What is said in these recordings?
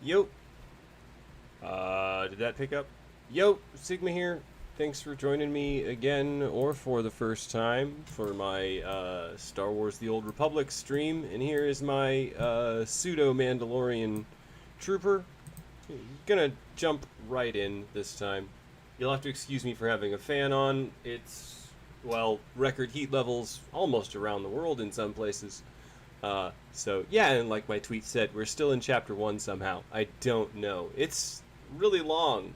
Yo. Did that pick up? Yo, Sigma here. Thanks for joining me again, or for the first time, for my Star Wars The Old Republic stream. And here is my pseudo-Mandalorian trooper. Gonna jump right in this time. You'll have to excuse me for having a fan on. It's, well, record heat levels almost around the world in some places. So, yeah, and like my tweet said, we're still in Chapter 1 somehow. I don't know. It's really long.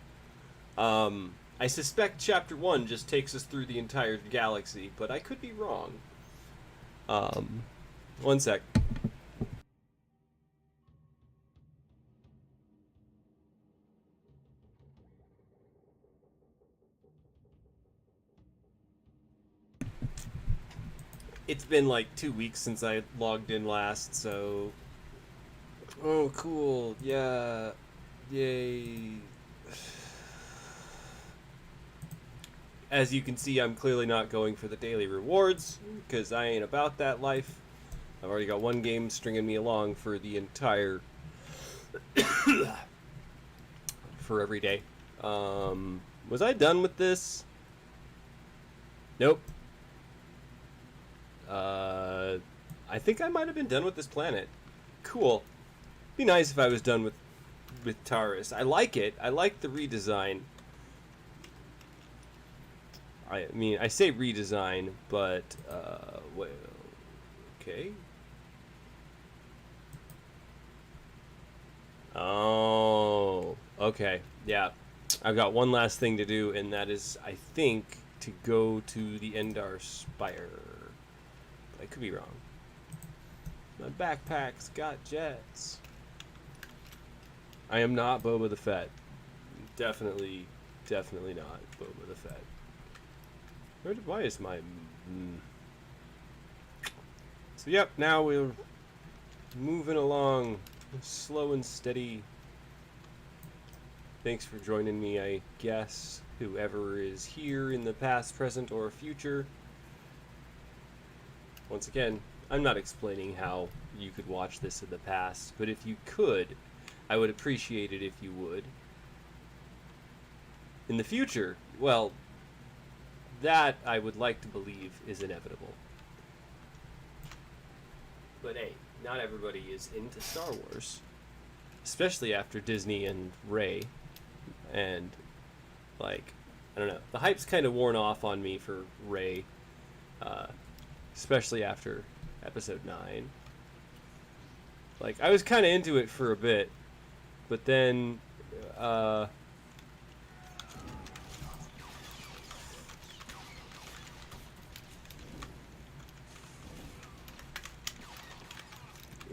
I suspect Chapter 1 just takes us through the entire galaxy, but I could be wrong. One sec. It's been like 2 weeks since I logged in last, so... Oh, cool. Yeah. Yay. As you can see, I'm clearly not going for the daily rewards, because I ain't about that life. I've already got one game stringing me along for the entire... for every day. Was I done with this? Nope. I think I might have been done with this planet. Cool. Be nice if I was done with Taurus. I like it. I like the redesign. I mean, I say redesign, but, well, okay. Oh, okay. Yeah. I've got one last thing to do, and that is, I think, to go to the Endar Spire. I could be wrong. My backpack's got jets. I am not Boba the Fett. Definitely not Boba the Fett. Why is my... So, yep, now we're moving along. Slow and steady. Thanks for joining me, I guess. Whoever is here in the past, present, or future. Once again, I'm not explaining how you could watch this in the past, but if you could, I would appreciate it if you would. In the future, well, that I would like to believe is inevitable. But hey, not everybody is into Star Wars, especially after Disney and Rey, and, like, I don't know, the hype's kind of worn off on me for Rey, especially after episode 9. Like, I was kind of into it for a bit, but then,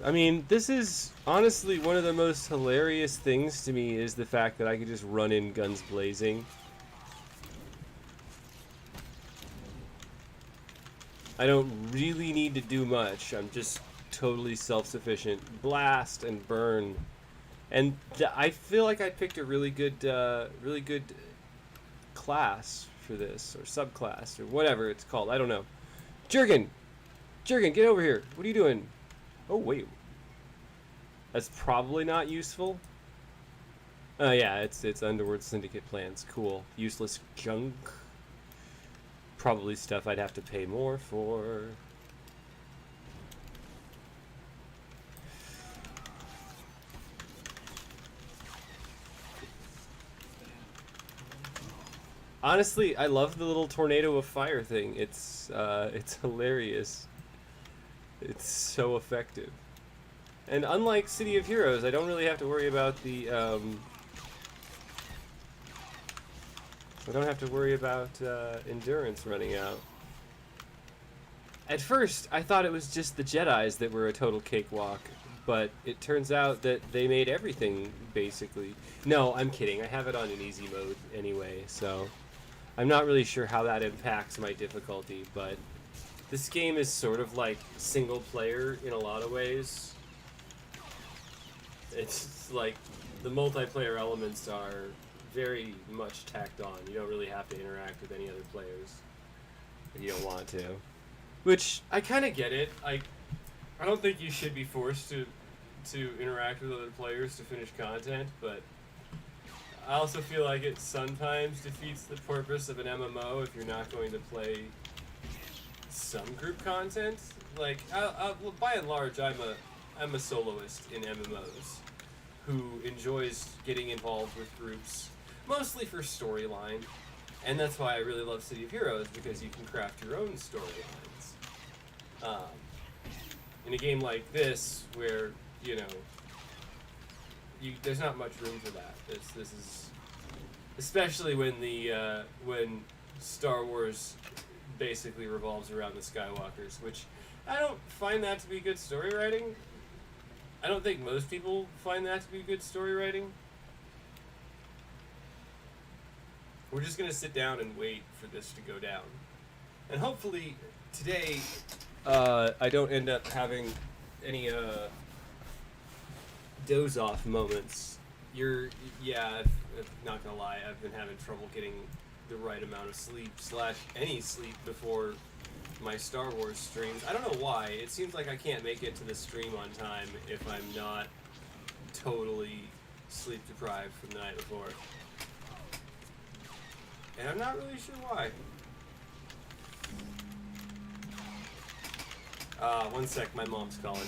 I mean, this is honestly one of the most hilarious things to me, is the fact that I could just run in guns blazing. I don't really need to do much. I'm just totally self-sufficient. Blast and burn. And I feel like I picked a really good class for this, or subclass, or whatever it's called. I don't know. Jurgen, get over here. What are you doing? Oh, wait. That's probably not useful. Oh, yeah, it's Underworld Syndicate plans. Cool. Useless junk. Probably stuff I'd have to pay more for. Honestly, I love the little tornado of fire thing. It's hilarious. It's so effective. And unlike City of Heroes, I don't really have to worry about the, I don't have to worry about endurance running out. At first, I thought it was just the Jedis that were a total cakewalk, but it turns out that they made everything, basically. No, I'm kidding. I have it on an easy mode anyway, so I'm not really sure how that impacts my difficulty, but this game is sort of like single player in a lot of ways. It's like the multiplayer elements are very much tacked on. You don't really have to interact with any other players if you don't want to. Which I kind of get it. I don't think you should be forced to interact with other players to finish content, but I also feel like it sometimes defeats the purpose of an MMO if you're not going to play some group content. Like, well, by and large, I'm a soloist in MMOs who enjoys getting involved with groups, mostly for storyline, and that's why I really love City of Heroes, because you can craft your own storylines. In a game like this, where there's not much room for that. This is especially when Star Wars basically revolves around the Skywalkers, which I don't find that to be good story writing. I don't think most people find that to be good story writing. We're just gonna sit down and wait for this to go down, and hopefully today I don't end up having any doze off moments. Not gonna lie, I've been having trouble getting the right amount of sleep / any sleep before my Star Wars streams. I don't know why. It seems like I can't make it to the stream on time if I'm not totally sleep deprived from the night before. And I'm not really sure why. One sec, my mom's calling.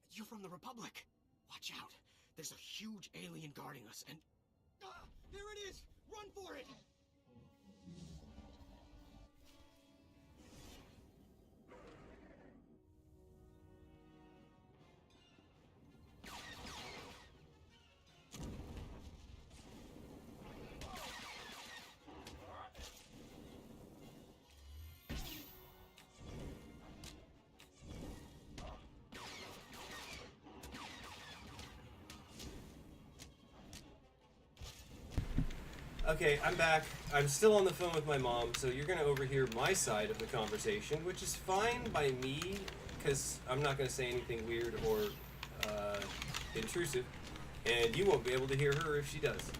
You from the Republic. Watch out. There's a huge alien guarding us, and... there it is! Run for it! Okay, I'm back. I'm still on the phone with my mom, so you're going to overhear my side of the conversation, which is fine by me, because I'm not going to say anything weird or intrusive, and you won't be able to hear her if she does.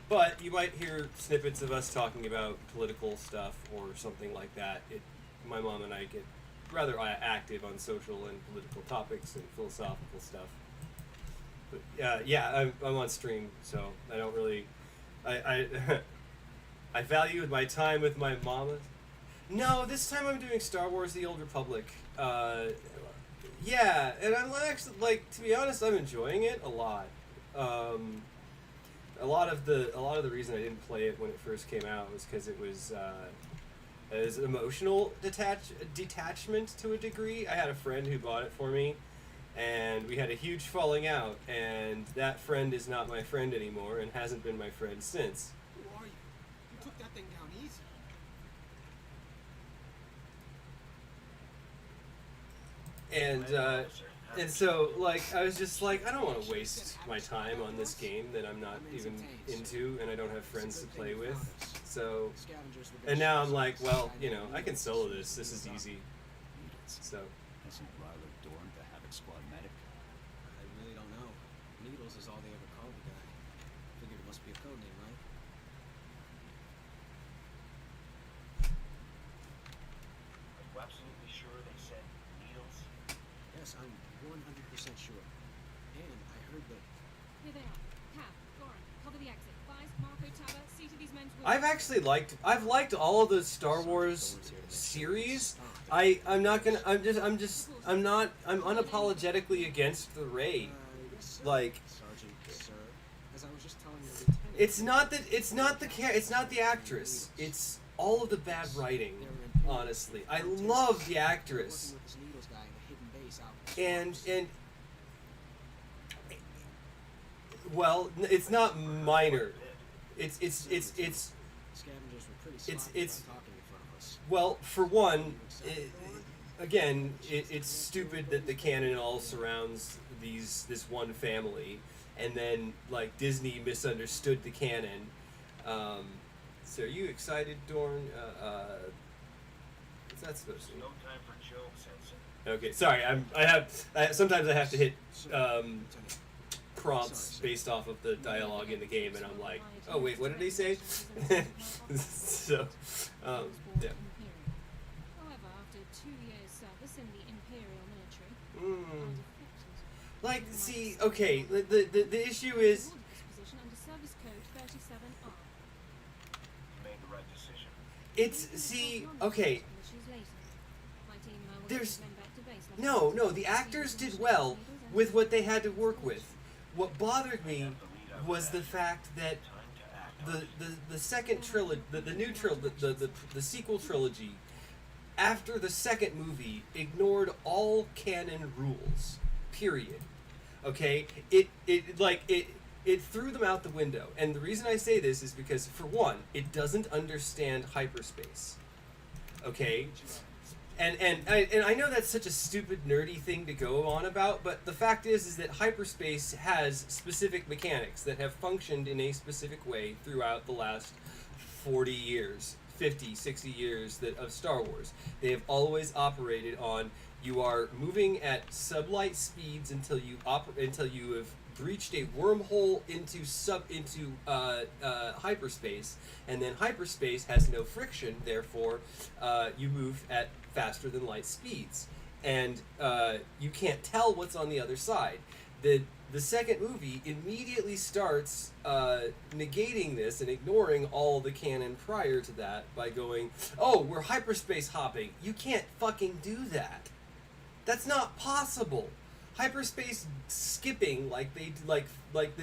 But you might hear snippets of us talking about political stuff or something like that. My mom and I get rather active on social and political topics and philosophical stuff. I'm on stream, so I don't really... I value my time with my mama. No, this time I'm doing Star Wars: The Old Republic. Yeah, and I'm actually, like, to be honest, I'm enjoying it a lot. A lot of the reason I didn't play it when it first came out was because it was emotional detachment to a degree. I had a friend who bought it for me, and we had a huge falling out, and that friend is not my friend anymore and hasn't been my friend since. Who are you? You took that thing down easy. And so, like, I was just like, I don't want to waste my time on this game that I'm not even into and I don't have friends to play with. So, and now I'm like, well, you know, I can solo this. This is easy. So. Isn't Ryler Dorn the Havoc Squad medic? I really don't know. Needles is all they ever called the guy. Figured it must be a code name, right? Are you absolutely sure they said Needles? Yes, I'm 100% sure. And I heard that... Here they are. Cap, Goran, I've liked all of the Star Wars series. I'm unapologetically against the Rey. Like, Sergeant, sir, as I was just telling your lieutenant, it's not the actress. It's all of the bad writing. Honestly, I love the actress, working with this Needles guy in a hidden base out in the and well, it's not minor. It's Scavengers were pretty smart it's about talking in front of us. well, for one, it's stupid that the canon all surrounds this one family, and then like Disney misunderstood the canon. So are you excited, Dorn? What's that supposed to No mean? time for jokes, Ensign. Okay, sorry. Sometimes I have to hit Lieutenant, prompts Sorry, sir. based off of the dialogue in the game, and I'm like, oh wait, what did they say? So, yeah. However, after 2 years' service in the Imperial military, Mm. I defected. Like, see, okay, the issue is, Awarded this position under Service Code 37R. You made the right decision. okay, there's, no, the actors did well with what they had to work with. What bothered me was the fact that Time to act. the second trilogy, the new trilogy, the sequel trilogy, after the second movie, ignored all canon rules. Period. Okay? It threw them out the window. And the reason I say this is because, for one, it doesn't understand hyperspace. Okay? And I know that's such a stupid nerdy thing to go on about, but the fact is that hyperspace has specific mechanics that have functioned in a specific way throughout the last 40 years, 50, 60 years of Star Wars. They have always operated on, you are moving at sublight speeds until you have breached a wormhole into hyperspace, and then hyperspace has no friction, therefore you move at faster than light speeds, and you can't tell what's on the other side. The second movie immediately starts negating this and ignoring all the canon prior to that by going, oh, we're hyperspace hopping. You can't fucking do that. That's not possible. Hyperspace skipping like the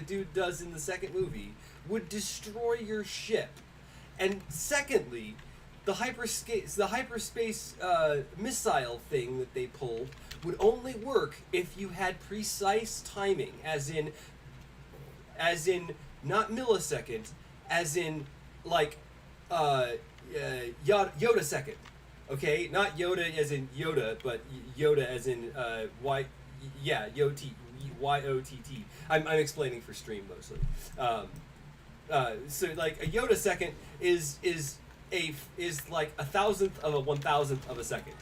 dude does in the second movie would destroy your ship. And secondly, the hyperspace missile thing that they pulled would only work if you had precise timing, as in not millisecond, as in like Yoda second. Okay, not Yoda as in Yoda, but Yoda as in YOTT. I'm explaining for stream mostly. So like a Yoda second is like 1,000th of a 1,000th of a second,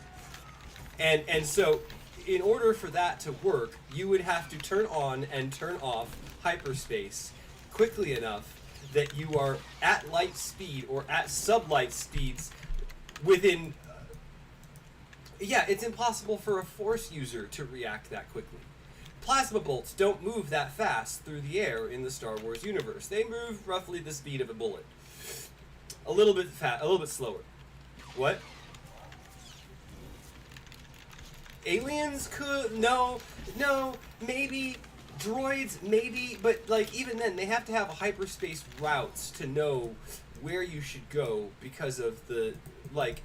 and so in order for that to work, you would have to turn on and turn off hyperspace quickly enough that you are at light speed or at sublight speeds within. It's impossible for a Force user to react that quickly. Plasma bolts don't move that fast through the air in the Star Wars universe. They move roughly the speed of a bullet. A little bit slower. What? Aliens could no, maybe droids, maybe, but like even then they have to have hyperspace routes to know where you should go because of the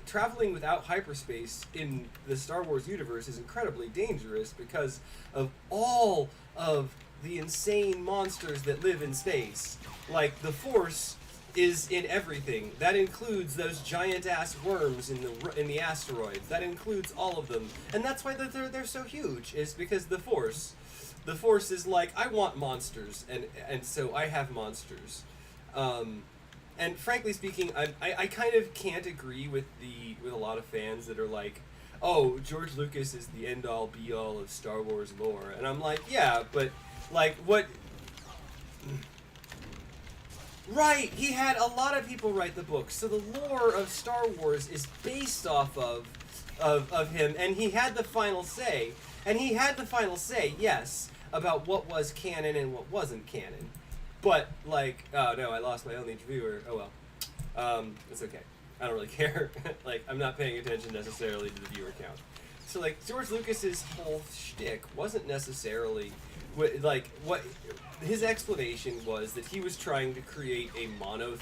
traveling without hyperspace in the Star Wars universe is incredibly dangerous because of all of the insane monsters that live in space. Like the Force is in everything. That includes those giant ass worms in the asteroids. That includes all of them, and that's why they're so huge. Is because the Force is like, I want monsters, and so I have monsters. And frankly speaking, I kind of can't agree with a lot of fans that are like, oh, George Lucas is the end all be all of Star Wars lore, and I'm like, yeah, but like what? Right, he had a lot of people write the books, so the lore of Star Wars is based off of him, and he had the final say. And he had the final say, yes, about what was canon and what wasn't canon. But, like, oh no, I lost my only viewer. Oh It's okay. I don't really care. Like, I'm not paying attention necessarily to the viewer count. So, like, George Lucas's whole shtick wasn't necessarily what his explanation was that he was trying to create a mono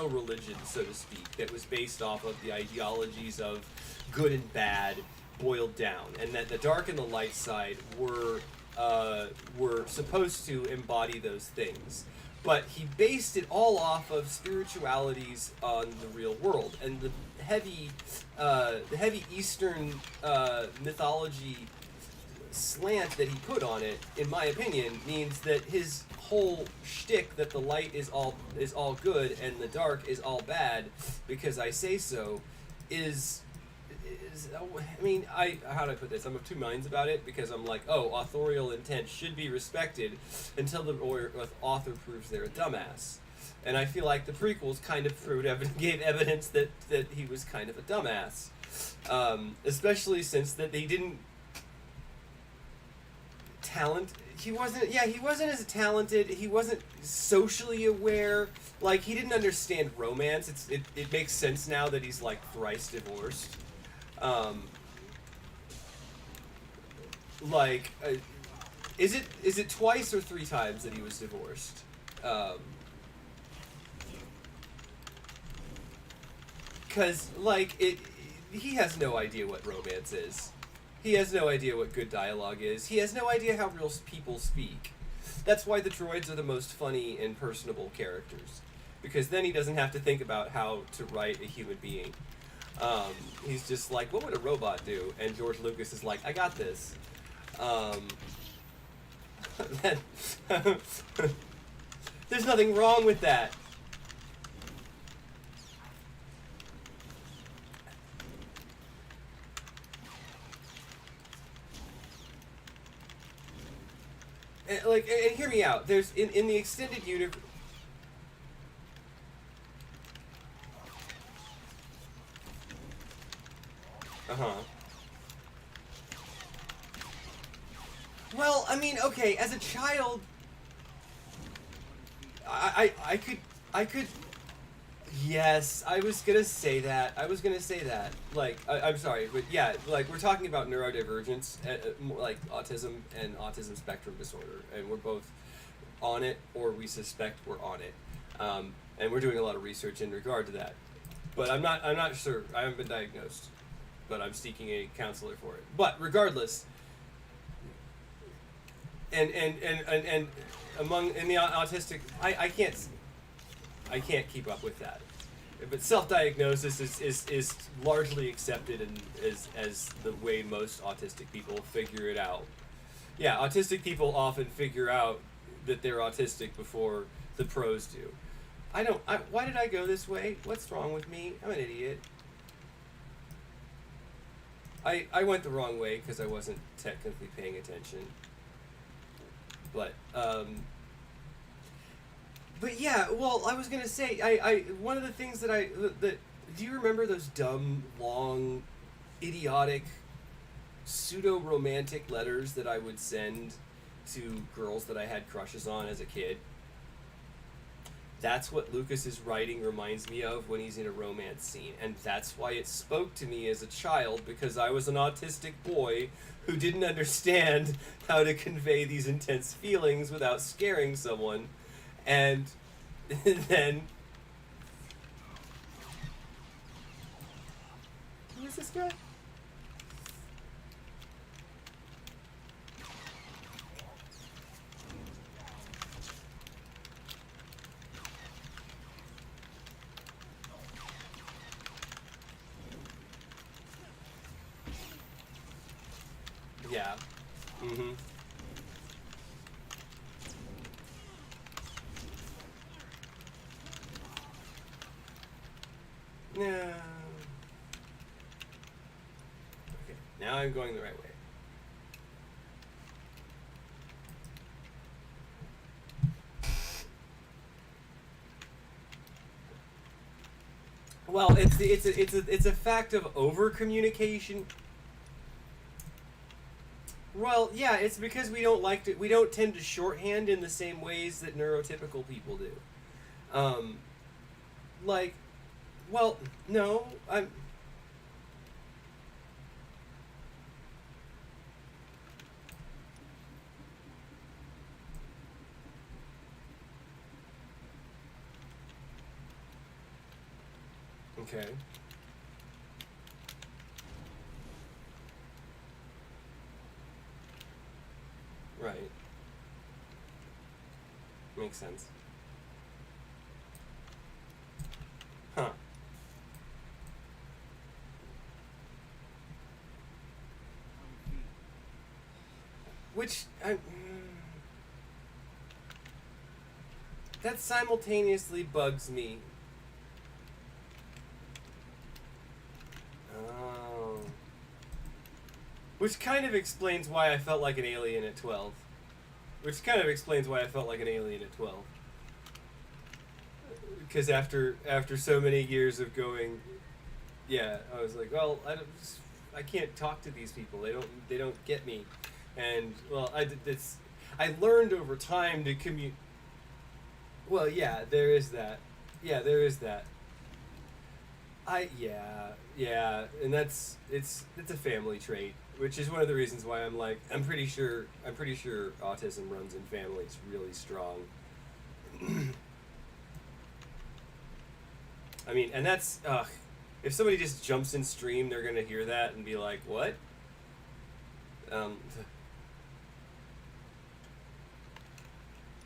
religion, so to speak, that was based off of the ideologies of good and bad boiled down, and that the dark and the light side were supposed to embody those things. But he based it all off of spiritualities on the real world, and the heavy Eastern mythology slant that he put on it, in my opinion, means that his whole shtick that the light is all good and the dark is all bad because I say so is I mean, how do I put this? I'm of two minds about it, because I'm like, oh, authorial intent should be respected until the author proves they're a dumbass. And I feel like the prequels kind of gave evidence that he was kind of a dumbass. Especially since that they didn't he wasn't as talented, he wasn't socially aware, like, he didn't understand romance. It makes sense now that he's like thrice divorced. Is it twice or three times that he was divorced? Because, he has no idea what romance is. He has no idea what good dialogue is. He has no idea how real people speak. That's why the droids are the most funny and personable characters. Because then he doesn't have to think about how to write a human being. He's just like, what would a robot do? And George Lucas is like, I got this. There's nothing wrong with that. And hear me out. There's in the extended universe. Well, I mean, okay, as a child, I could. Yes, I was gonna say that. I'm sorry, but yeah, we're talking about neurodivergence, like autism and autism spectrum disorder, and we're both on it, or we suspect we're on it, and we're doing a lot of research in regard to that. But I'm not sure. I haven't been diagnosed, but I'm seeking a counselor for it. But regardless, and in the autistic, I can't keep up with that. But self-diagnosis is largely accepted as the way most autistic people figure it out. Yeah, autistic people often figure out that they're autistic before the pros do. Why did I go this way? What's wrong with me? I'm an idiot. I went the wrong way because I wasn't technically paying attention. But yeah, well, I was gonna say, I one of the things that do you remember those dumb, long, idiotic, pseudo-romantic letters that I would send to girls that I had crushes on as a kid? That's what Lucas's writing reminds me of when he's in a romance scene, and that's why it spoke to me as a child, because I was an autistic boy who didn't understand how to convey these intense feelings without scaring someone. And then, who is this guy? Yeah. Mm-hmm. No. Okay, now I'm going the right way. Well, it's a fact of over communication. Well, yeah, it's because we don't tend to shorthand in the same ways that neurotypical people do. Like, Well, no, I'm. Okay. Right. Makes sense. Huh. Which that simultaneously bugs me. Oh. Which kind of explains why I felt like an alien at 12. Which kind of explains why I felt like an alien at 12. Because after so many years of going, yeah, I was like, well, I can't talk to these people. They don't get me, and well, I learned over time to commute. Well, yeah, there is that. Yeah, there is that. Yeah, and it's a family trait, which is one of the reasons why I'm pretty sure autism runs in families really strong. I mean, and that's if somebody just jumps in stream, they're gonna hear that and be like, "What?" Um.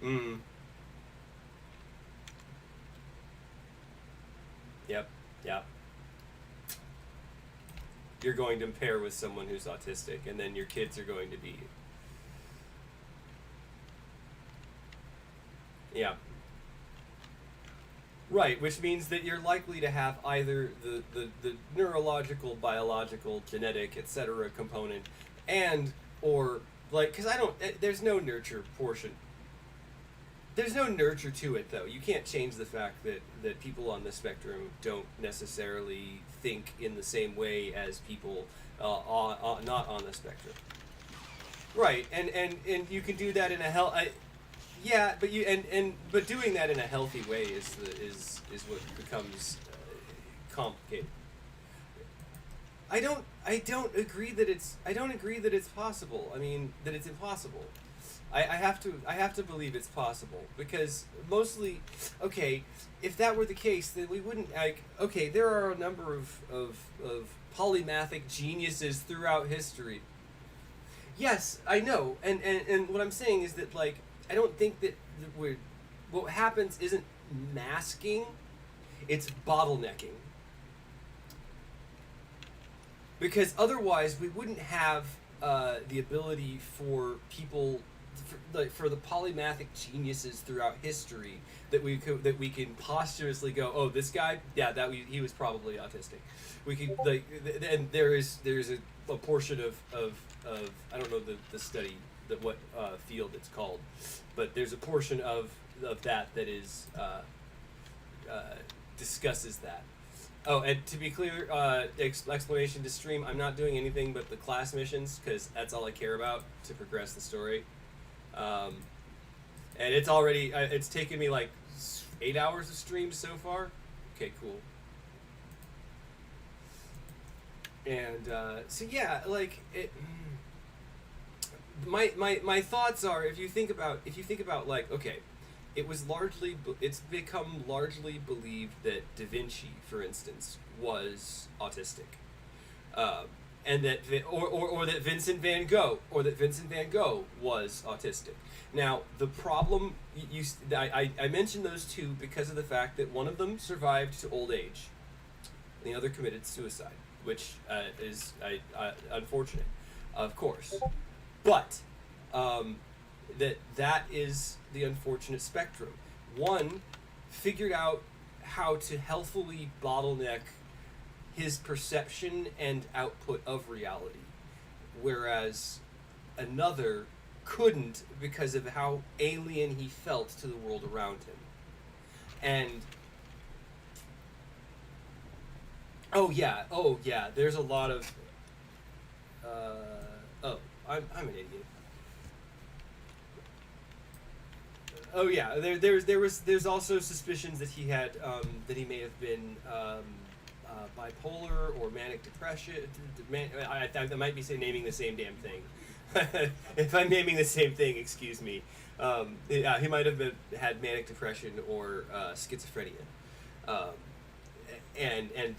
Mm. Yep. Yeah. You're going to pair with someone who's autistic, and then your kids are going to be. Yeah. Right, which means that you're likely to have either the neurological, biological, genetic, etc. component, and or like, because there's no nurture portion. There's no nurture to it, though. You can't change the fact that people on the spectrum don't necessarily think in the same way as people not on the spectrum. Right, and you can do that in a yeah, but but doing that in a healthy way is what becomes complicated. I don't agree that it's possible. I mean that it's impossible. I have to believe it's possible because mostly, okay, if that were the case, then we wouldn't okay, there are a number of polymathic geniuses throughout history. Yes, I know, and what I'm saying is that like I don't think that what happens isn't masking, it's bottlenecking. Because otherwise we wouldn't have the ability for people for the polymathic geniuses throughout history that we can posthumously go, oh, this guy, yeah, he was probably autistic. We could and there's a portion of I don't know the study that what field it's called, but there's a portion of that is discusses that. Oh, and to be clear, explanation to stream, I'm not doing anything but the class missions because that's all I care about to progress the story. And it's already it's taken me like 8 hours of stream so far. Okay, cool. And so yeah, like it. My thoughts are if you think about like, okay, it's become largely believed that Da Vinci, for instance, was autistic, and that or that Vincent van Gogh was autistic. Now the problem I mentioned those two because of the fact that one of them survived to old age, and the other committed suicide, which is unfortunate, of course, but that is the unfortunate spectrum. One figured out how to healthfully bottleneck his perception and output of reality, whereas another couldn't because of how alien he felt to the world around him. And oh yeah, there's a lot of I'm an idiot. Oh yeah, there's also suspicions that he had that he may have been bipolar or manic depression. I might be naming the same damn thing. If I'm naming the same thing, excuse me. Yeah, he might have had manic depression or schizophrenia, and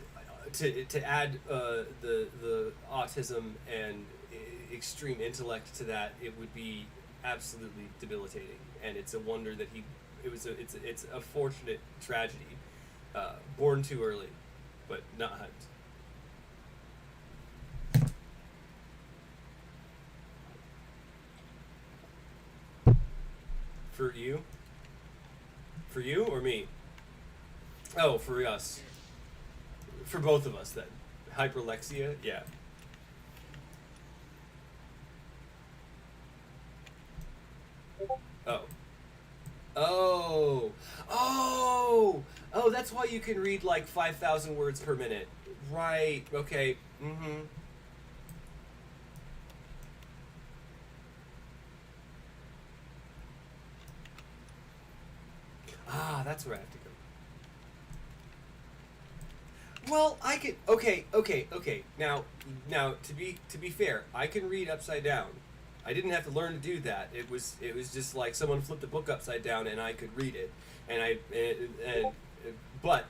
to add the autism and extreme intellect to that, it would be absolutely debilitating. And it's a wonder that it's a fortunate tragedy, born too early, but not Hunt. For you? For you or me? Oh, for us. For both of us, then. Hyperlexia? Yeah. Oh. Oh! Oh! Oh, that's why you can read like 5,000 words per minute. Right, okay. Mm-hmm. Ah, that's where I have to go. Well, I could. Okay. Now, to be fair, I can read upside down. I didn't have to learn to do that. It was just like someone flipped the book upside down and I could read it. But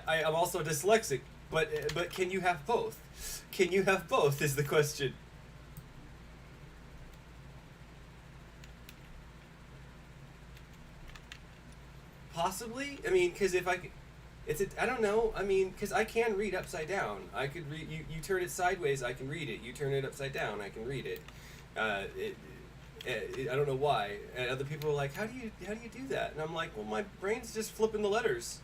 I'm also dyslexic. But can you have both? Can you have both? Is the question. Possibly. I mean, because if I could, I don't know. I mean, because I can read upside down. I could read. You turn it sideways, I can read it. You turn it upside down, I can read it. I don't know why. And other people are like, how do you do that? And I'm like, well, my brain's just flipping the letters.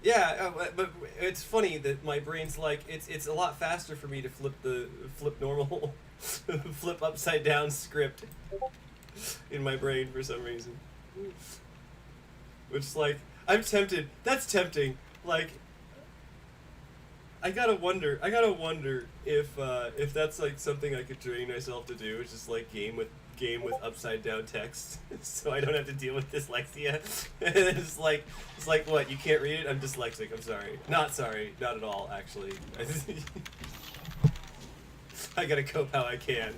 Yeah, but it's funny that my brain's like it's a lot faster for me to flip normal, flip upside down script in my brain for some reason. Which, like, I'm tempted. That's tempting. Like, I gotta wonder if that's like something I could train myself to do. It's just like game with upside down text, so I don't have to deal with dyslexia. it's like what, you can't read it? I'm dyslexic. I'm sorry. Not at all. Actually, I gotta cope how I can.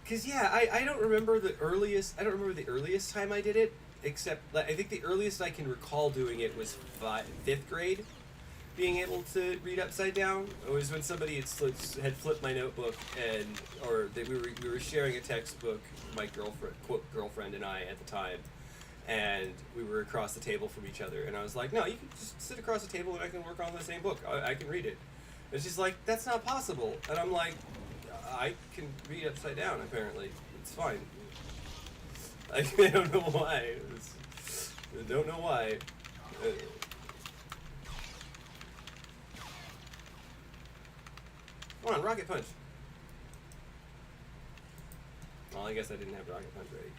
Because yeah, I don't remember the earliest time I did it, except I think the earliest I can recall doing it was fifth grade, being able to read upside down. It was when somebody had flipped my notebook, we were sharing a textbook, my girlfriend and I at the time, and we were across the table from each other, and I was like, no, you can just sit across the table and I can work on the same book. I can read it. And she's like, that's not possible. And I'm like, I can read upside down, apparently. It's fine. I don't know why. I don't know why. Come on, Rocket Punch. Well, I guess I didn't have Rocket Punch ready.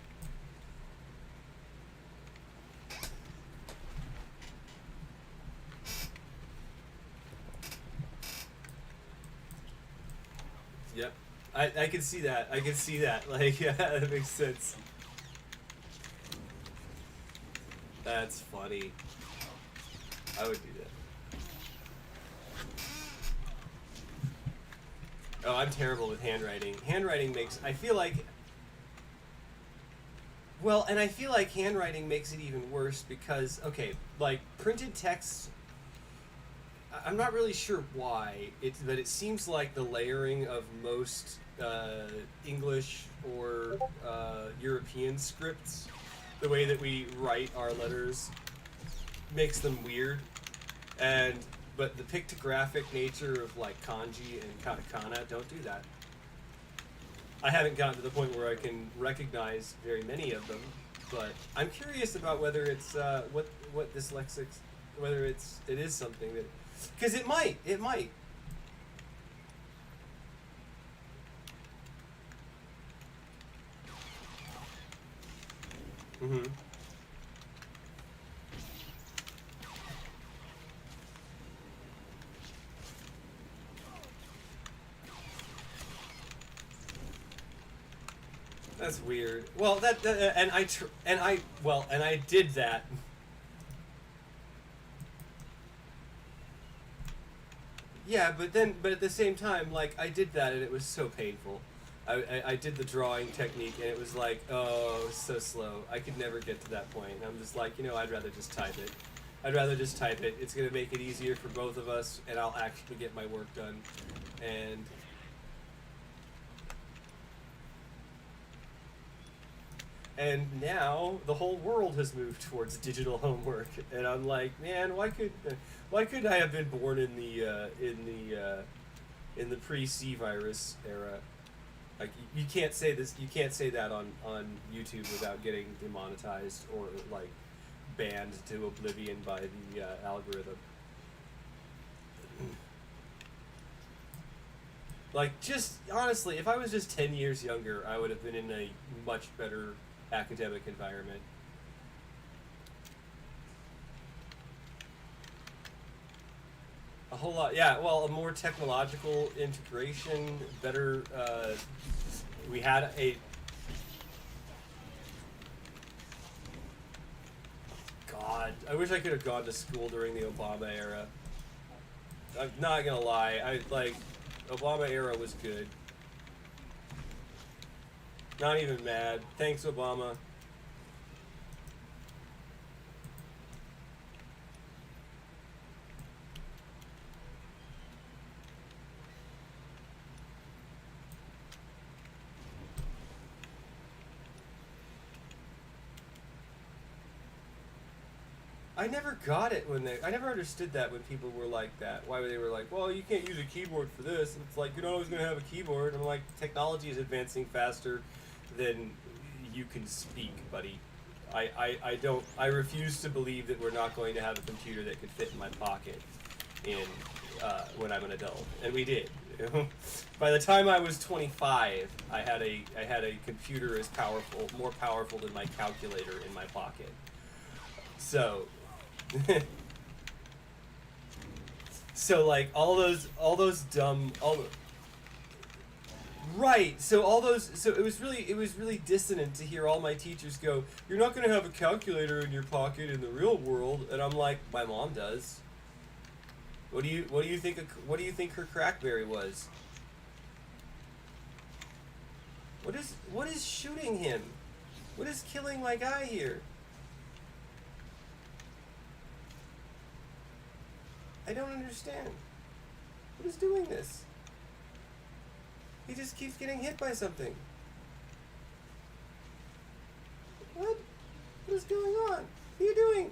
Yep. I can see that. Like, yeah, that makes sense. That's funny. I would do that. Oh, I'm terrible with handwriting. Handwriting makes... I feel like handwriting makes it even worse because, okay, like, printed text... I'm not really sure why, but it seems like the layering of most English or European scripts, the way that we write our letters, makes them weird. But the pictographic nature of like kanji and katakana don't do that. I haven't gotten to the point where I can recognize very many of them, but I'm curious about whether it's what dyslexics, whether it is something that. Because it might. Mm-hmm. That's weird. Well, and I did that. Yeah, but at the same time, like, I did that and it was so painful. I did the drawing technique and it was like, oh, it was so slow. I could never get to that point. And I'm just like, I'd rather just type it. I'd rather just type it. It's gonna make it easier for both of us, and I'll actually get my work done. And now the whole world has moved towards digital homework, and I'm like, man, why couldn't I have been born in the pre-C virus era? Like, you can't say this, you can't say that on YouTube without getting demonetized or like banned to oblivion by the algorithm. Like, just honestly, if I was just 10 years younger, I would have been in a much better academic environment. A whole lot, yeah. Well, a more technological integration, better. We had a. God, I wish I could have gone to school during the Obama era. I'm not gonna lie, Obama era was good. Not even mad. Thanks, Obama. I never got it I never understood that when people were like that. Why they were like, well, you can't use a keyboard for this. And it's like, you're not always going to have a keyboard. And I'm like, technology is advancing faster than you can speak, buddy. I refuse to believe that we're not going to have a computer that could fit in my pocket when I'm an adult. And we did. By the time I was 25, I had a computer more powerful than my calculator in my pocket. So, so like right. So it was really dissonant to hear all my teachers go, "You're not going to have a calculator in your pocket in the real world," and I'm like, "My mom does." What do you think her crackberry was? What is shooting him? What is killing my guy here? I don't understand. What is doing this? He just keeps getting hit by something. What? What is going on? What are you doing?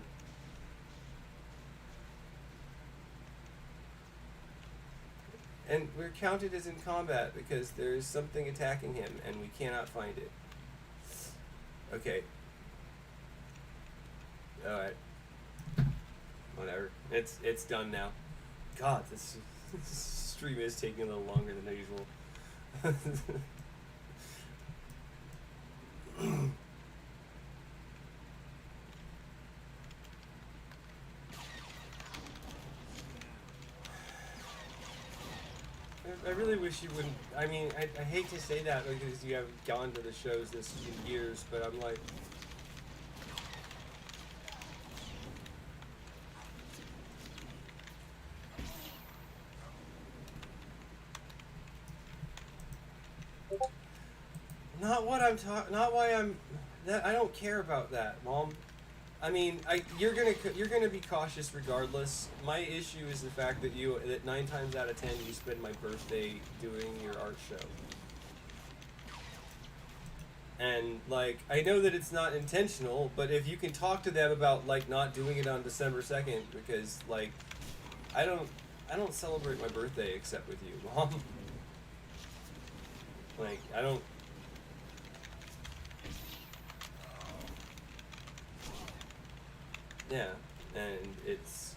And we're counted as in combat because there is something attacking him and we cannot find it. Okay. Alright. Whatever. It's done now. God, this stream is taking a little longer than usual. I really wish you wouldn't. I mean, I hate to say that because you haven't gone to the shows this in years, but I'm like. Not what I'm talking. Not why I'm. That I don't care about that, Mom. I mean, you're gonna be cautious regardless. My issue is the fact that 9 times out of 10 you spend my birthday doing your art show. And like, I know that it's not intentional, but if you can talk to them about like not doing it on December 2nd, because like, I don't celebrate my birthday except with you, Mom. Like, I don't. Yeah, and it's.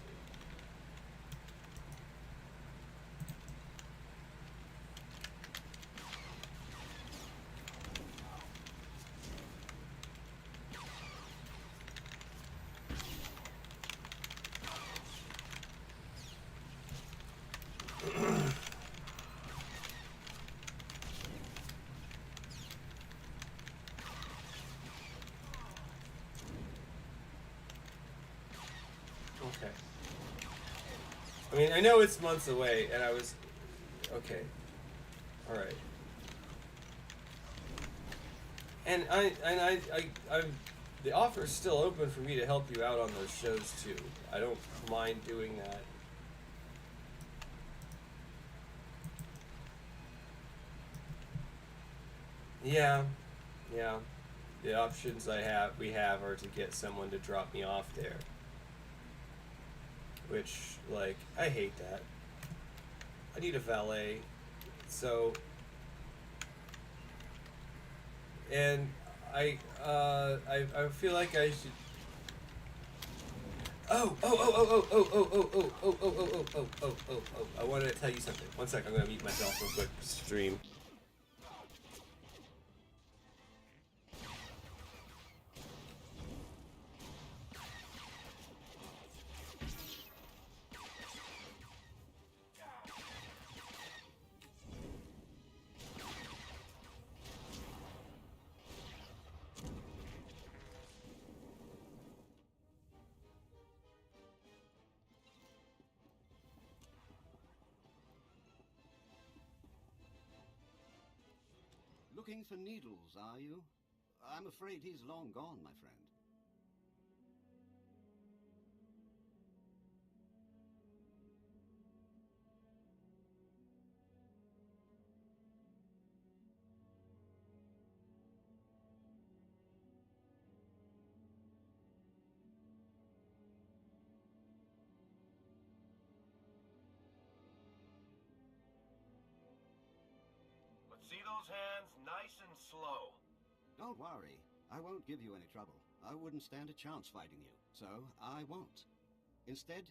Okay. I mean, I know it's months away, and I was... Okay. Alright. And the offer is still open for me to help you out on those shows, too. I don't mind doing that. Yeah. Yeah. The options we have are to get someone to drop me off there. Which, like, I hate that. I need a valet. So, and I feel like I should. Oh! I wanted to tell you something. One sec, I'm gonna mute myself real quick. Stream. Looking for needles, are you? I'm afraid he's long gone, my friend. See those hands? Nice and slow. Don't worry. I won't give you any trouble. I wouldn't stand a chance fighting you, so I won't. Instead,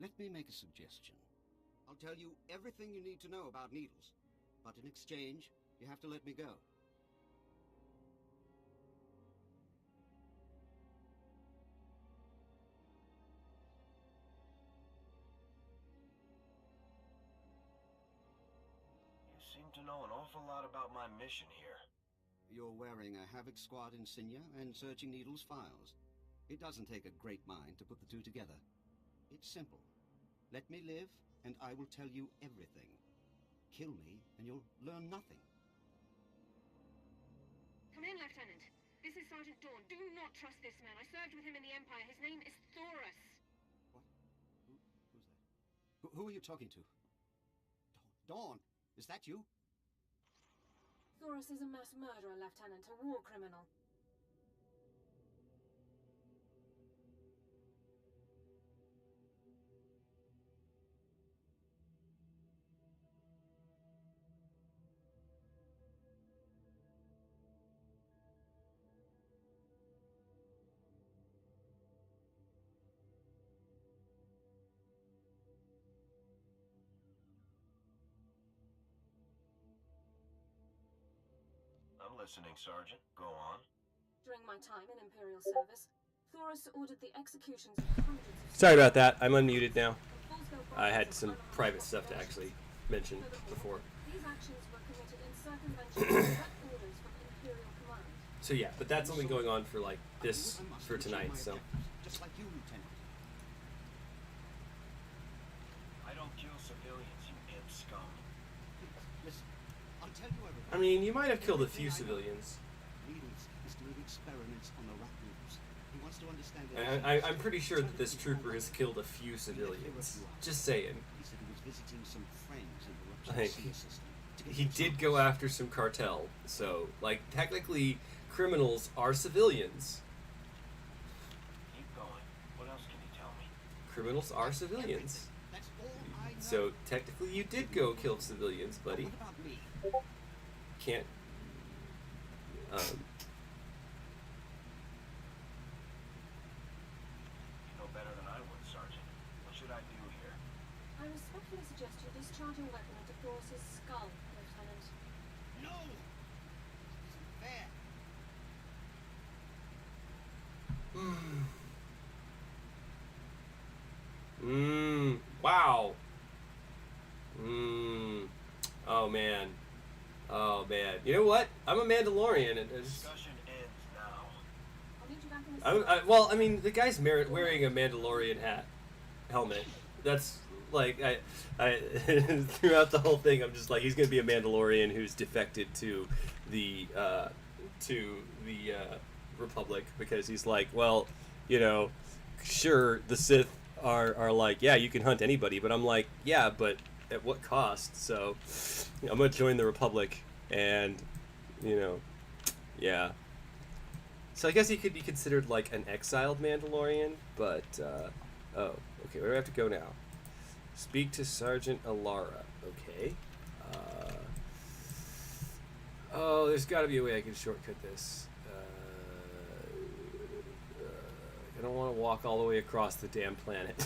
let me make a suggestion. I'll tell you everything you need to know about needles, but in exchange, you have to let me go. You seem to know an awful lot about my mission here. You're wearing a Havoc Squad insignia and searching Needle's files. It doesn't take a great mind to put the two together. It's simple. Let me live, and I will tell you everything. Kill me, and you'll learn nothing. Come in, Lieutenant. This is Sergeant Dawn. Do not trust this man. I served with him in the Empire. His name is Thoris. What? Who's that? Who are you talking to? Dawn, is that you? Thoris is a mass murderer, Lieutenant. A war criminal. I'm listening, Sergeant. Go on. During my time in Imperial service, Thoris ordered the executions of hundreds of... Sorry about that. I'm unmuted now. full-scale I had violations some of unlawful private stuff to operations. actually mention before. These actions were committed in circumvention of direct orders from Imperial command. So yeah, but that's only going on for like this I must for achieve tonight. my So objectives, just like you, Lieutenant. I don't kill civilians, you imp scum. Listen, I'll tell you everything. I mean, you might have killed a few civilians. Needles is doing experiments on the Raccoons. He wants to understand And I'm pretty sure that this trooper has killed a few civilians. Just saying. He said he was visiting some friends in the Like, Russian system. to get He the did jobs. go after some cartel, so like technically criminals are civilians. Keep going. What else can you tell me? Criminals are civilians. That's all I know. So technically you did go kill civilians, buddy. What about me? Can't You know better than I would, Sergeant. What should I do here? I respectfully suggest you discharge your weapon into Thoris's skull, Lieutenant. No! This isn't fair. Wow. Oh man. Oh man. You know what? I'm a Mandalorian, and it's, Discussion ends now. I'll meet you back in the well, I mean, the guy's wearing a Mandalorian hat. helmet. That's like I throughout the whole thing, I'm just like, he's gonna be a Mandalorian who's defected to the Republic, because he's like, well, you know, sure, the Sith are like, yeah, you can hunt anybody, but I'm like, yeah, but at what cost? So I'm gonna join the Republic, and you know, yeah. So I guess he could be considered like an exiled Mandalorian, but oh, okay, where do I have to go now? Speak to Sergeant Alara. Okay. Oh, there's got to be a way I can shortcut this. I don't want to walk all the way across the damn planet.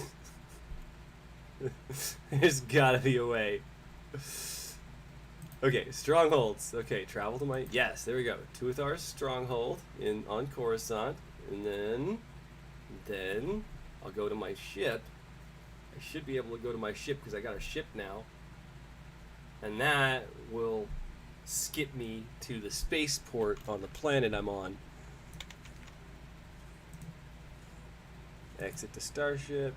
There's got to be a way. Okay, strongholds. Okay, travel to my... Yes, there we go. Tuathar's stronghold on Coruscant. And then I'll go to my ship. I should be able to go to my ship because I got a ship now. And that will skip me to the spaceport on the planet I'm on. Exit the starship.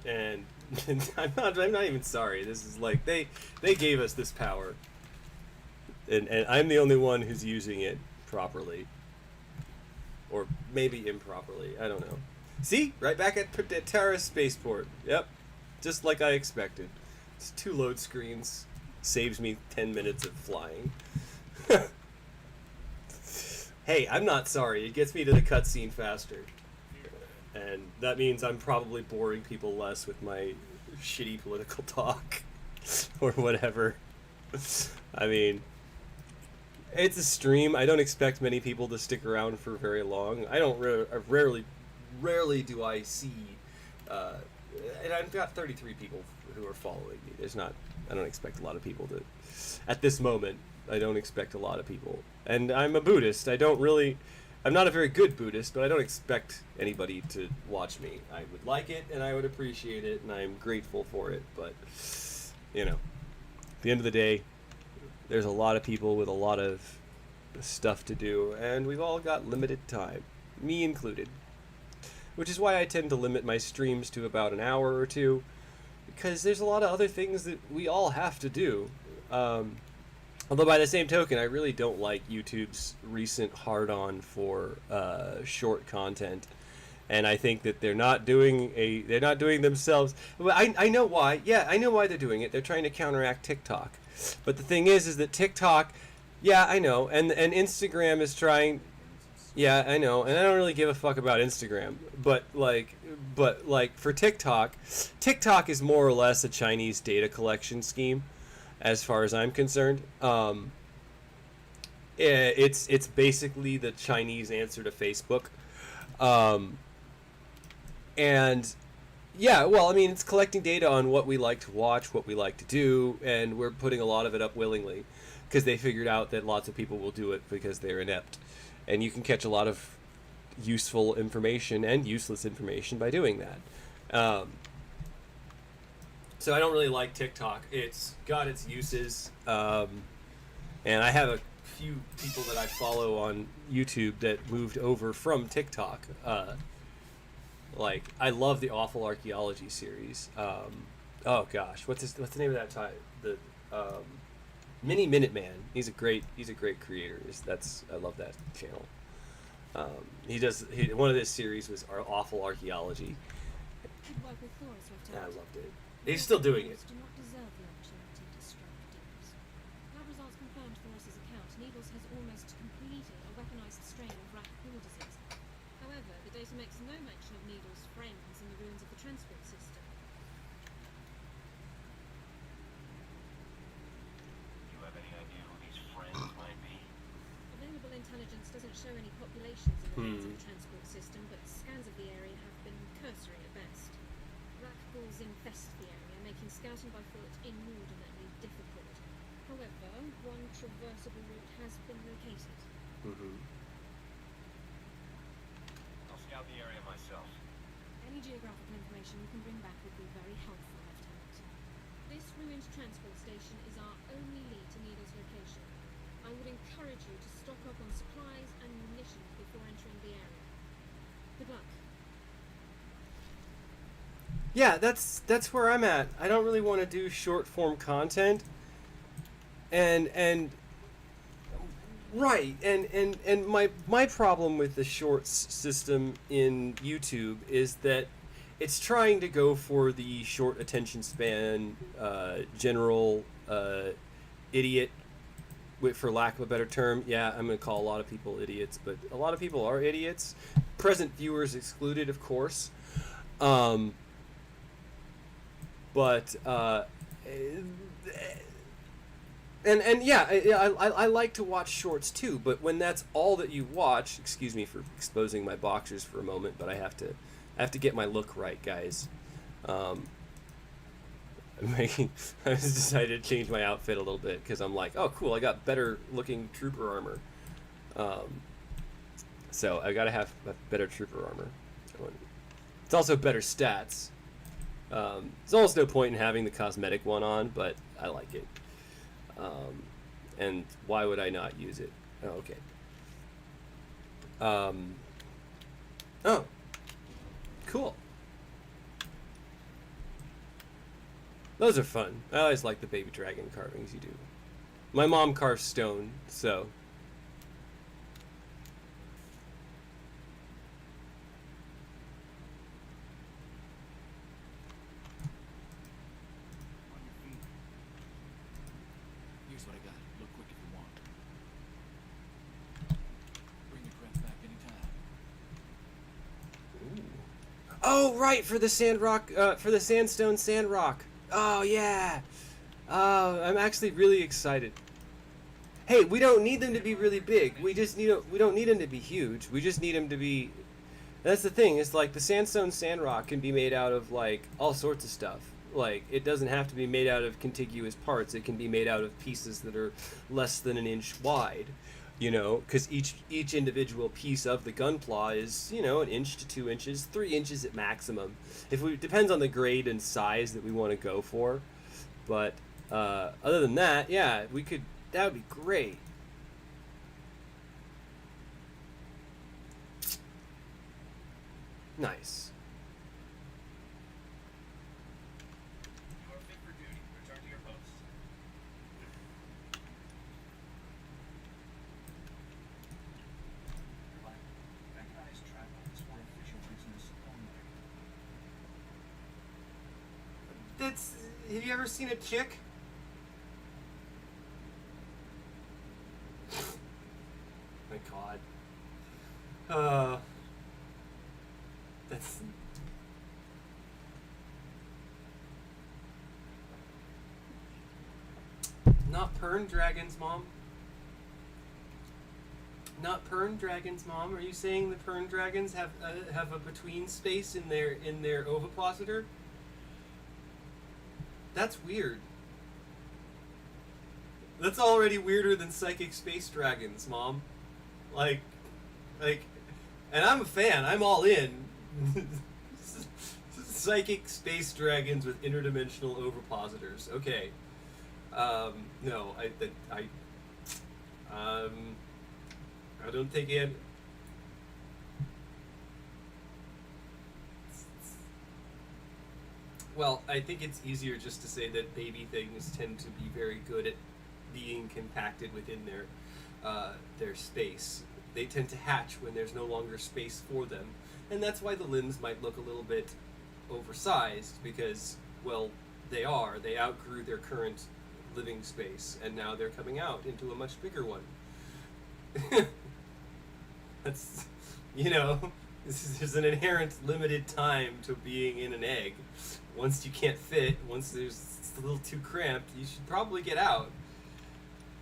And I'm not even sorry. This is like they gave us this power, and I'm the only one who's using it properly, or maybe improperly. I don't know. See, right back at Tara Spaceport. Yep, just like I expected. It's 2 load screens, saves me 10 minutes of flying. Hey, I'm not sorry. It gets me to the cutscene faster. And that means I'm probably boring people less with my shitty political talk or whatever. I mean, it's a stream. I don't expect many people to stick around for very long. I don't rarely do I see, and I've got 33 people who are following me. I don't expect a lot of people to, at this moment, I don't expect a lot of people. And I'm a Buddhist. I'm not a very good Buddhist, but I don't expect anybody to watch me. I would like it, and I would appreciate it, and I'm grateful for it, but, you know, at the end of the day, there's a lot of people with a lot of stuff to do, and we've all got limited time, me included, which is why I tend to limit my streams to about an hour or two, because there's a lot of other things that we all have to do. Although by the same token, I really don't like YouTube's recent hard-on for short content, and I think that they're not doing themselves. Well, I know why. Yeah, I know why they're doing it. They're trying to counteract TikTok. But the thing is that TikTok, yeah, I know, and Instagram is trying. Yeah, I know, and I don't really give a fuck about Instagram. But like for TikTok is more or less a Chinese data collection scheme, as far as I'm concerned. It's basically the Chinese answer to Facebook. And yeah, well, I mean, it's collecting data on what we like to watch, what we like to do, and we're putting a lot of it up willingly because they figured out that lots of people will do it because they're inept. And you can catch a lot of useful information and useless information by doing that. So I don't really like TikTok. It's got its uses, and I have a few people that I follow on YouTube that moved over from TikTok. Like, I love the Awful Archaeology series. Oh gosh, what's the name of that title? The Mini Minuteman. He's a great creator. I love that channel. One of his series was Awful Archaeology. I loved it. He's still doing it. Do not deserve the opportunity to strike deals. Lab results confirmed Forrest's account. Needles has almost completed a weaponized strain of rat pool disease. However, the data makes no mention of Needles' friends in the ruins of the transport system. You have any idea who these friends might be? Available intelligence doesn't show any populations in the ruins of the transport system, but scans of the area have been cursory at best. Rat pools infest the area, making scouting by foot inordinately difficult. However, one traversable route has been located. I'll scout the area myself. Any geographical information you can bring back would be very helpful, Lieutenant. This ruined transport station is our only lead to Needle's location. I would encourage you to stock up on supplies and munitions before entering the area. Good luck. yeah, that's where I'm at. I don't really want to do short form content, and right, and my problem with the shorts system in YouTube is that it's trying to go for the short attention span, general idiot, for lack of a better term. Yeah, I'm gonna call a lot of people idiots, but a lot of people are idiots. Present viewers excluded, of course. But and yeah, I like to watch shorts too. But when that's all that you watch, excuse me for exposing my boxers for a moment, but I have to get my look right, guys. I decided to change my outfit a little bit because I'm like, oh cool, I got better looking trooper armor. So I gotta have better trooper armor. It's also better stats. There's almost no point in having the cosmetic one on, but I like it. And why would I not use it? Oh, okay. Oh, cool. Those are fun. I always like the baby dragon carvings you do. My mom carves stone, so. On your feet. Here's what I got. Look quick if you want. Bring your breath back anytime. Oh, right, for the for the sandstone sandrock. Oh, yeah. Oh, I'm actually really excited. Hey, we don't need them to be really big. We don't need them to be huge. We just need them to be. That's the thing. It's like the sandstone sandrock can be made out of like all sorts of stuff. Like it doesn't have to be made out of contiguous parts. It can be made out of pieces that are less than an inch wide. You know, because each individual piece of the gunpla is, you know, 1 inch to 2 inches, 3 inches at maximum. Depends on the grade and size that we want to go for. But other than that, yeah, that would be great. Nice. You are fit for duty. Return to your post. Mechanized travel is for official business only. Have you ever seen a chick? My God. That's. Not Pern dragons, Mom. Not Pern dragons, Mom. Are you saying the Pern dragons have a between space in their ovipositor? That's weird. That's already weirder than psychic space dragons, Mom. Like, and I'm a fan. I'm all in. Psychic space dragons with interdimensional ovipositors. Okay. No, I don't think it. Well, I think it's easier just to say that baby things tend to be very good at being compacted within their space. They tend to hatch when there's no longer space for them, and that's why the limbs might look a little bit oversized because, well, they outgrew their current living space, and now they're coming out into a much bigger one. That's, you know, there's an inherent limited time to being in an egg. Once you can't fit, once it's a little too cramped, you should probably get out,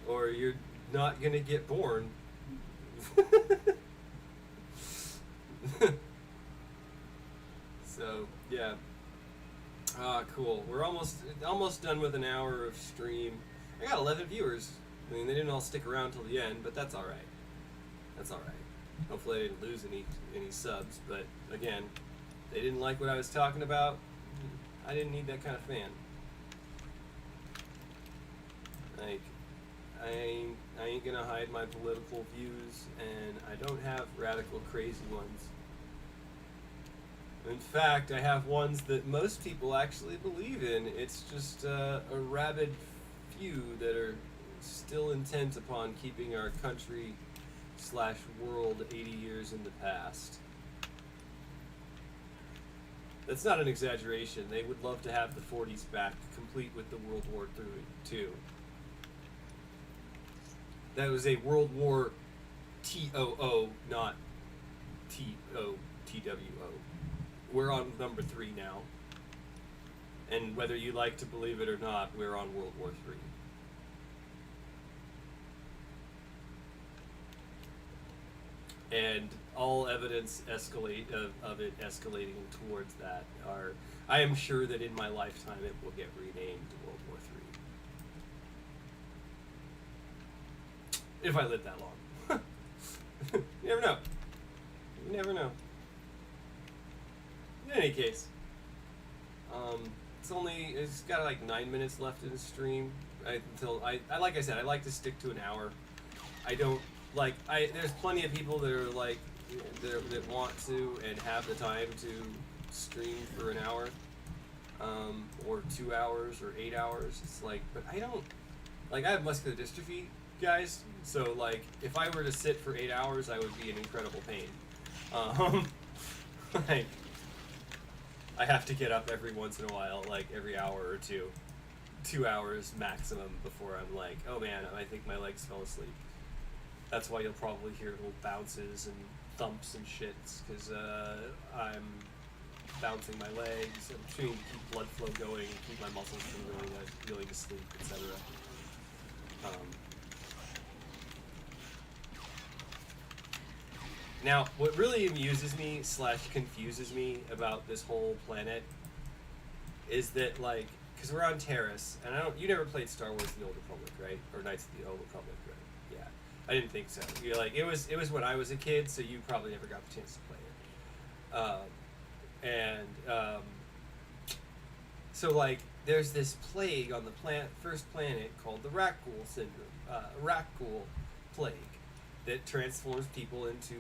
or you're not gonna get born. So yeah. Cool. We're almost done with an hour of stream. I got 11 viewers. I mean, they didn't all stick around till the end, but that's all right. That's all right. Hopefully, I didn't lose any subs. But again, they didn't like what I was talking about. I didn't need that kind of fan. Like, I ain't gonna hide my political views, and I don't have radical crazy ones. In fact, I have ones that most people actually believe in. It's just a rabid few that are still intent upon keeping our country / world 80 years in the past. That's not an exaggeration. They would love to have the 40s back, complete with the World War II. That was a World War TOO, not TOTWO. We're on number 3 now. And whether you like to believe it or not, we're on World War III. And all evidence of it escalating towards that are... I am sure that in my lifetime it will get renamed World War III. If I live that long. You never know. You never know. In any case, it's got like 9 minutes left in the stream. Like I said, I like to stick to an hour. I don't like, there's plenty of people that are like, that want to and have the time to stream for an hour, or 2 hours or 8 hours. It's like, but I don't, like, I have muscular dystrophy, guys, so like, if I were to sit for 8 hours, I would be in incredible pain. Like, I have to get up every once in a while, like every hour or two. 2 hours maximum before I'm like, oh man, I think my legs fell asleep. That's why you'll probably hear little bounces and thumps and shits, because I'm bouncing my legs. I'm trying to keep blood flow going, keep my muscles from going to sleep, etc. Now, what really amuses me / confuses me about this whole planet is that, like, because we're on Terrace, and you never played Star Wars: The Old Republic, right? Or Knights of the Old Republic, right? Yeah, I didn't think so. You're like, it was when I was a kid, so you probably never got the chance to play it. So like, there's this plague on the first planet called the Rakghoul syndrome, Rakghoul plague, that transforms people into,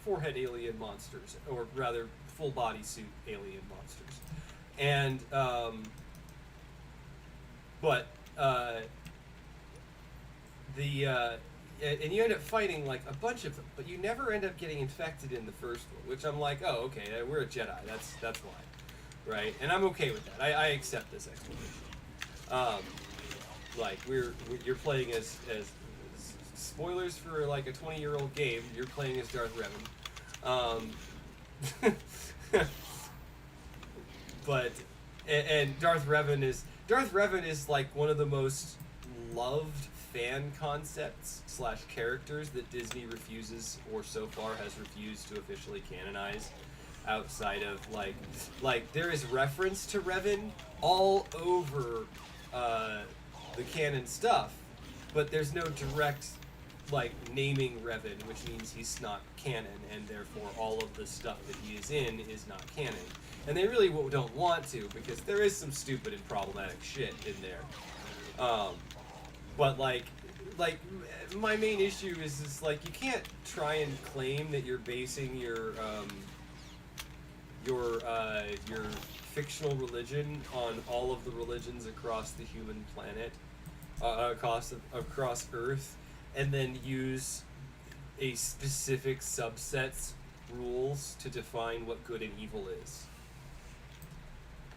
forehead alien monsters, or rather, full body suit alien monsters. And, and you end up fighting, like, a bunch of them, but you never end up getting infected in the first one, which I'm like, oh, okay, we're a Jedi, that's why, right? And I'm okay with that. I accept this explanation. Like, you're playing as spoilers for, like, a 20-year-old game, you're playing as Darth Revan. But, and Darth Revan is like one of the most loved fan concepts / characters that Disney refuses, or so far has refused to officially canonize, outside of like there is reference to Revan all over the canon stuff, but there's no direct like naming Revan, which means he's not canon, and therefore all of the stuff that he is in is not canon. And they really don't want to, because there is some stupid and problematic shit in there. But like my main issue is like, you can't try and claim that you're basing your fictional religion on all of the religions across the human planet, across Earth, and then use a specific subset's rules to define what good and evil is.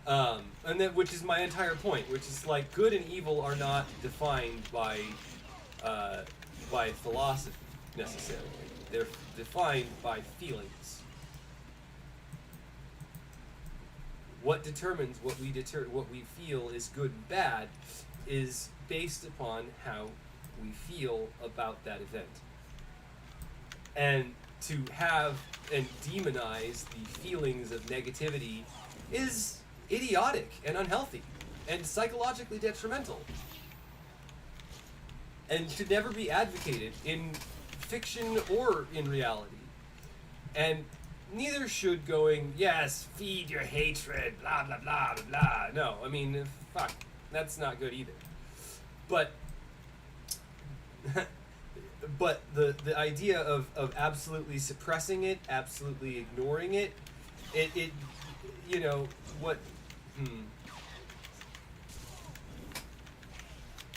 And then, which is my entire point, which is like, good and evil are not defined by philosophy necessarily. They're defined by feelings. What determines what we feel is good and bad is based upon how we feel about that event. And to have and demonize the feelings of negativity is idiotic and unhealthy and psychologically detrimental, and should never be advocated in fiction or in reality. And neither should going, yes, feed your hatred, blah blah blah blah blah. No, I mean, fuck, that's not good either. But but the idea of absolutely suppressing it, absolutely ignoring it, it you know what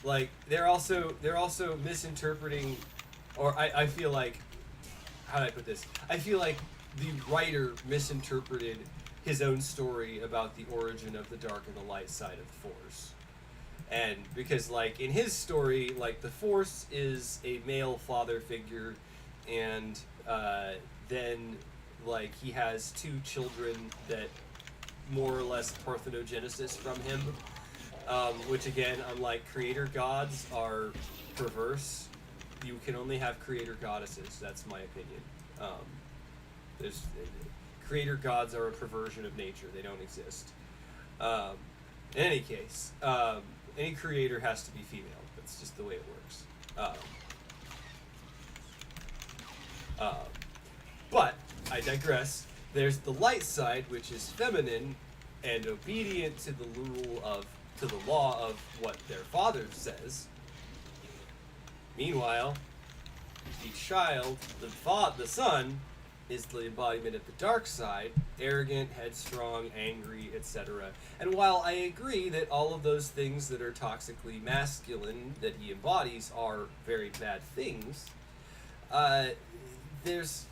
like they're also misinterpreting, or I feel like, how do I put this? I feel like the writer misinterpreted his own story about the origin of the dark and the light side of the Force. And because, like, in his story, like, the Force is a male father figure, and then, like, he has 2 children that more or less parthenogenesis from him, which, again, unlike creator gods, are perverse. You can only have creator goddesses. That's my opinion. There's creator gods are a perversion of nature. They don't exist. In any case, any creator has to be female. That's just the way it works. But I digress. There's the light side, which is feminine and obedient to the law of what their father says. Meanwhile, the child, the son, is the embodiment of the dark side, arrogant, headstrong, angry, etc. And while I agree that all of those things that are toxically masculine that he embodies are very bad things, there's,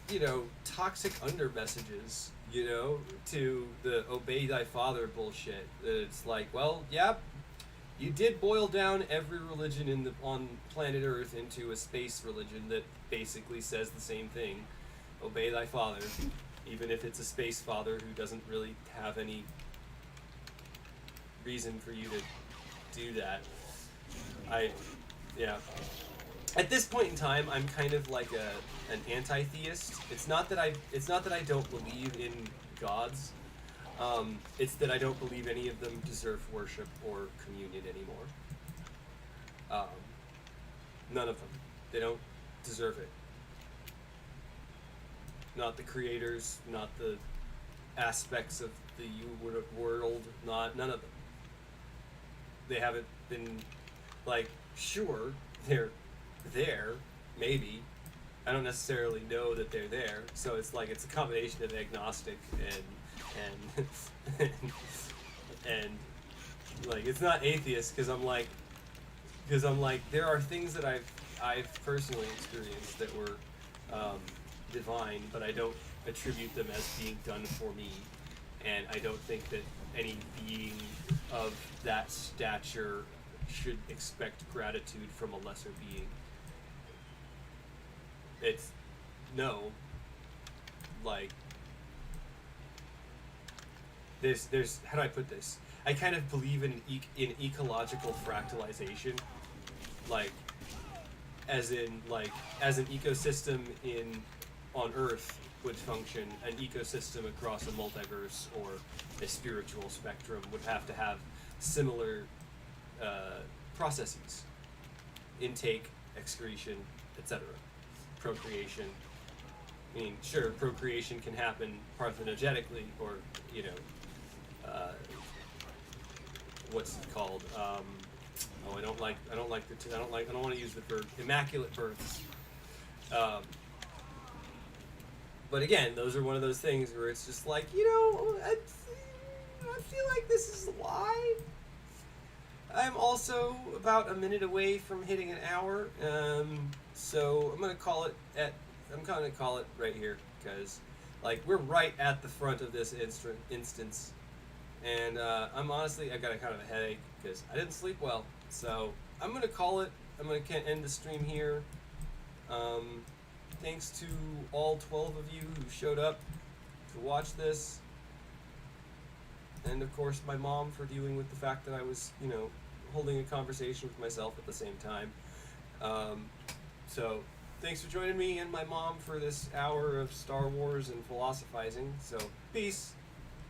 toxic under messages, to the obey thy father bullshit. It's like, well, yeah, you did boil down every religion on planet Earth into a space religion that basically says the same thing. Obey thy father, even if it's a space father who doesn't really have any reason for you to do that. At this point in time, I'm kind of like an anti-theist. It's not that I don't believe in gods. It's that I don't believe any of them deserve worship or communion anymore. None of them. They don't deserve it. Not the creators, not the aspects of the world, none of them. They haven't been, like, sure, they're there, maybe. I don't necessarily know that they're there, so it's like it's a combination of agnostic and and like, it's not atheist because I'm like there are things that I've personally experienced that were divine, but I don't attribute them as being done for me, and I don't think that any being of that stature should expect gratitude from a lesser being. It's no, like, there's how do I put this? I kind of believe in ecological fractalization, like, as in, like, as an ecosystem on Earth would function, an ecosystem across a multiverse or a spiritual spectrum would have to have similar processes: intake, excretion, etc. Procreation. I mean, sure, procreation can happen parthenogenically, or what's it called? I don't want to use the verb immaculate births. But again, those are one of those things where it's just like, I feel like this is why. I'm also about a minute away from hitting an hour, so I'm gonna call it right here, because, like, we're right at the front of this instance, and I got a kind of a headache because I didn't sleep well, so I'm gonna call it. I'm gonna end the stream here. Thanks to all 12 of you who showed up to watch this, and of course my mom for dealing with the fact that I was, holding a conversation with myself at the same time. So thanks for joining me and my mom for this hour of Star Wars and philosophizing. So peace.